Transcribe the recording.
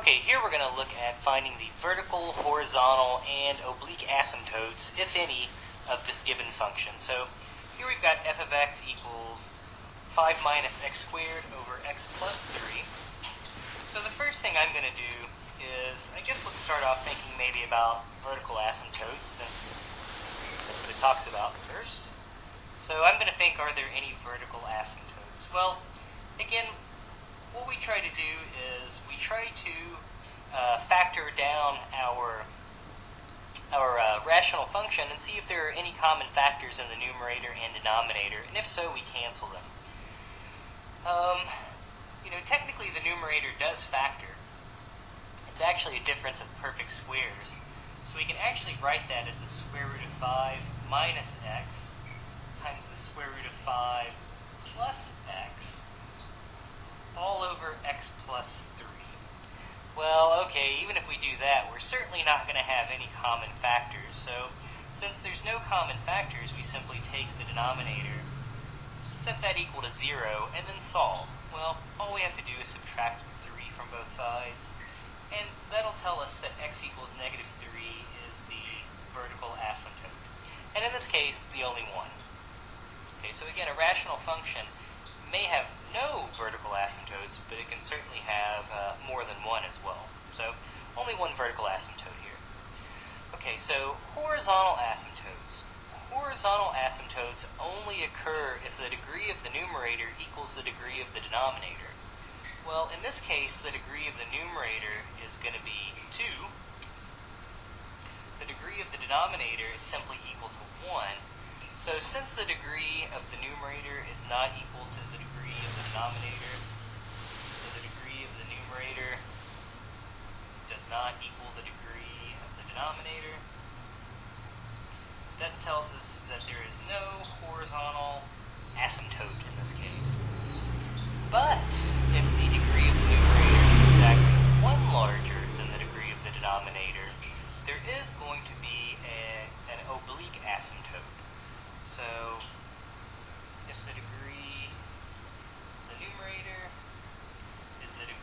Okay, here we're going to look at finding the vertical, horizontal, and oblique asymptotes, if any, of this given function. So here we've got f of x equals 5 minus x squared over x plus 3. So the first thing I'm going to do is, I guess let's start off thinking maybe about vertical asymptotes, since that's what it talks about first. So I'm going to think, are there any vertical asymptotes? Well, again, what we try to do is we try to factor down our rational function and see if there are any common factors in the numerator and denominator, and if so, we cancel them. Technically the numerator does factor. It's actually a difference of perfect squares. So we can actually write that as the square root of 5 minus x times the square root of 5 plus x all over x plus 3. Well, okay, even if we do that, we're certainly not going to have any common factors. So since there's no common factors, we simply take the denominator, set that equal to 0, and then solve. Well, all we have to do is subtract 3 from both sides, and that'll tell us that x equals negative 3 is the vertical asymptote. And in this case, the only one. Okay, so again, a rational function may have no vertical asymptotes, but it can certainly have more than one as well. So only one vertical asymptote here. Okay, so horizontal asymptotes. Horizontal asymptotes only occur if the degree of the numerator equals the degree of the denominator. Well, in this case, the degree of the numerator is going to be 2. The degree of the denominator is simply equal to 1. So since the degree of the numerator is not equal to the degree of the denominator, so the degree of the numerator does not equal the degree of the denominator, that tells us that there is no horizontal asymptote in this case. But if the degree of the numerator is exactly 1 larger than the degree of the denominator, there is going to be an oblique asymptote. So if the degree of the numerator is the degree